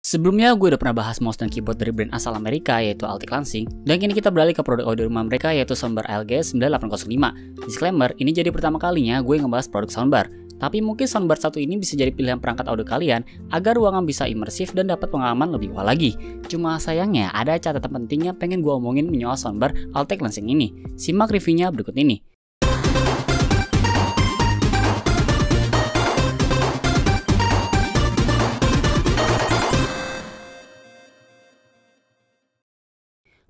Sebelumnya gue udah pernah bahas mouse dan keyboard dari brand asal Amerika yaitu Altec Lansing, dan kini kita beralih ke produk audio rumah mereka yaitu soundbar ALGS 9805. Disclaimer, ini jadi pertama kalinya gue ngebahas produk soundbar. Tapi mungkin soundbar satu ini bisa jadi pilihan perangkat audio kalian agar ruangan bisa imersif dan dapat pengalaman lebih wah lagi. Cuma sayangnya ada catatan penting yang pengen gue omongin menyoal soundbar Altec Lansing ini. Simak reviewnya berikut ini.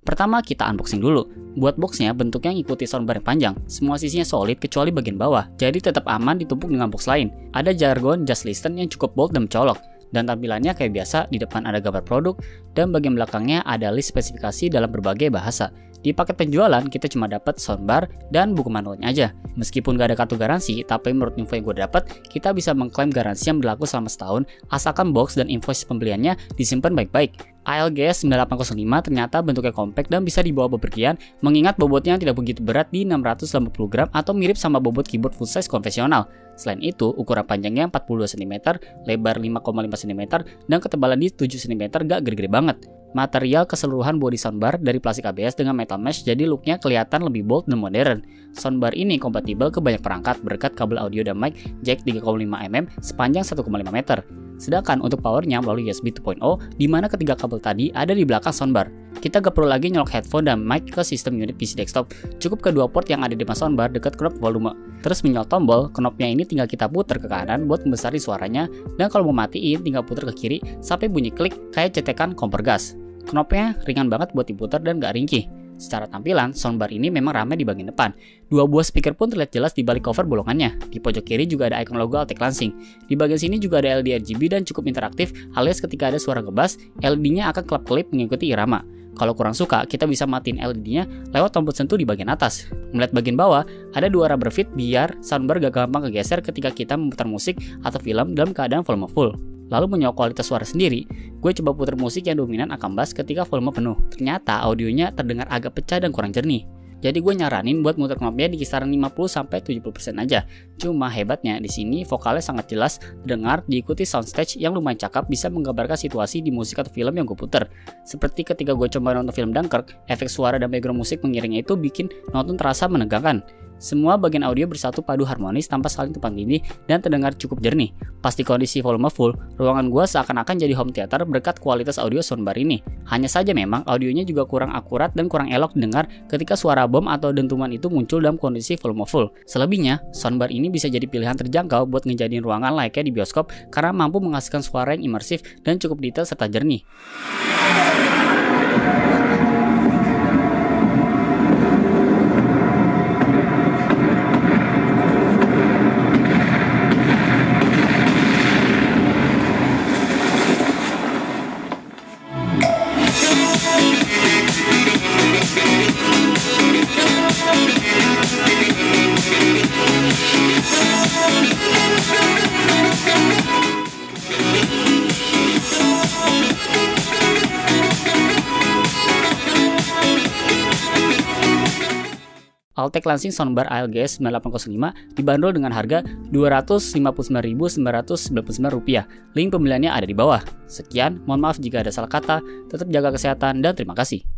Pertama kita unboxing dulu. Buat boxnya bentuknya ngikuti soundbar yang panjang. Semua sisinya solid kecuali bagian bawah, jadi tetap aman ditumpuk dengan box lain. Ada jargon Just Listen yang cukup bold dan mencolok. Dan tampilannya kayak biasa, di depan ada gambar produk, dan bagian belakangnya ada list spesifikasi dalam berbagai bahasa. Di paket penjualan kita cuma dapat soundbar dan buku manualnya aja. Meskipun gak ada kartu garansi, tapi menurut info yang gue dapat, kita bisa mengklaim garansi yang berlaku selama setahun asalkan box dan invoice pembeliannya disimpan baik-baik. ALGS 9805 ternyata bentuknya compact dan bisa dibawa bepergian, mengingat bobotnya tidak begitu berat di 680 gram atau mirip sama bobot keyboard full size konvensional. Selain itu, ukuran panjangnya 42 cm, lebar 5,5 cm, dan ketebalan di 7 cm gak gede-gede banget. Material keseluruhan body soundbar dari plastik ABS dengan metal mesh, jadi looknya kelihatan lebih bold dan modern. Soundbar ini kompatibel ke banyak perangkat berkat kabel audio dan mic jack 3,5 mm sepanjang 1,5 meter. Sedangkan untuk powernya melalui USB 2.0, di mana ketiga kabel tadi ada di belakang soundbar. Kita gak perlu lagi nyolok headphone dan mic ke sistem unit PC desktop, cukup kedua port yang ada di mas soundbar dekat knop volume. Terus menyol tombol, knopnya ini tinggal kita putar ke kanan buat membesari suaranya, dan kalau mau matiin tinggal putar ke kiri sampai bunyi klik kayak cetekan kompor gas. Knopnya ringan banget buat diputar dan gak ringkih. Secara tampilan, soundbar ini memang ramai di bagian depan. Dua buah speaker pun terlihat jelas di balik cover bolongannya. Di pojok kiri juga ada icon logo Altec Lansing. Di bagian sini juga ada LED RGB dan cukup interaktif, alias ketika ada suara ngebass, LED-nya akan kelap-kelip mengikuti irama. Kalau kurang suka, kita bisa matiin LED-nya lewat tombol sentuh di bagian atas. Melihat bagian bawah, ada dua rubber feet biar soundbar gak gampang kegeser ketika kita memutar musik atau film dalam keadaan volume full. Lalu menyoal kualitas suara sendiri, gue coba putar musik yang dominan akan bass ketika volume penuh. Ternyata audionya terdengar agak pecah dan kurang jernih. Jadi gue nyaranin buat muter knopnya di kisaran 50-70% aja. Cuma hebatnya di sini vokalnya sangat jelas terdengar, diikuti soundstage yang lumayan cakep bisa menggambarkan situasi di musik atau film yang gue puter. Seperti ketika gue coba nonton film Dunkirk, efek suara dan background musik mengiringnya itu bikin nonton terasa menegangkan. Semua bagian audio bersatu padu harmonis tanpa saling tumpang tindih dan terdengar cukup jernih. Pas di kondisi volume full, ruangan gua seakan-akan jadi home theater berkat kualitas audio soundbar ini. Hanya saja memang audionya juga kurang akurat dan kurang elok didengar ketika suara bom atau dentuman itu muncul dalam kondisi volume full. Selebihnya, soundbar ini bisa jadi pilihan terjangkau buat ngejadiin ruangan layaknya di bioskop karena mampu menghasilkan suara yang imersif dan cukup detail serta jernih. Altec Lansing soundbar ALGS 9805 dibanderol dengan harga Rp259.999. Link pembeliannya ada di bawah. Sekian, mohon maaf jika ada salah kata, tetap jaga kesehatan dan terima kasih.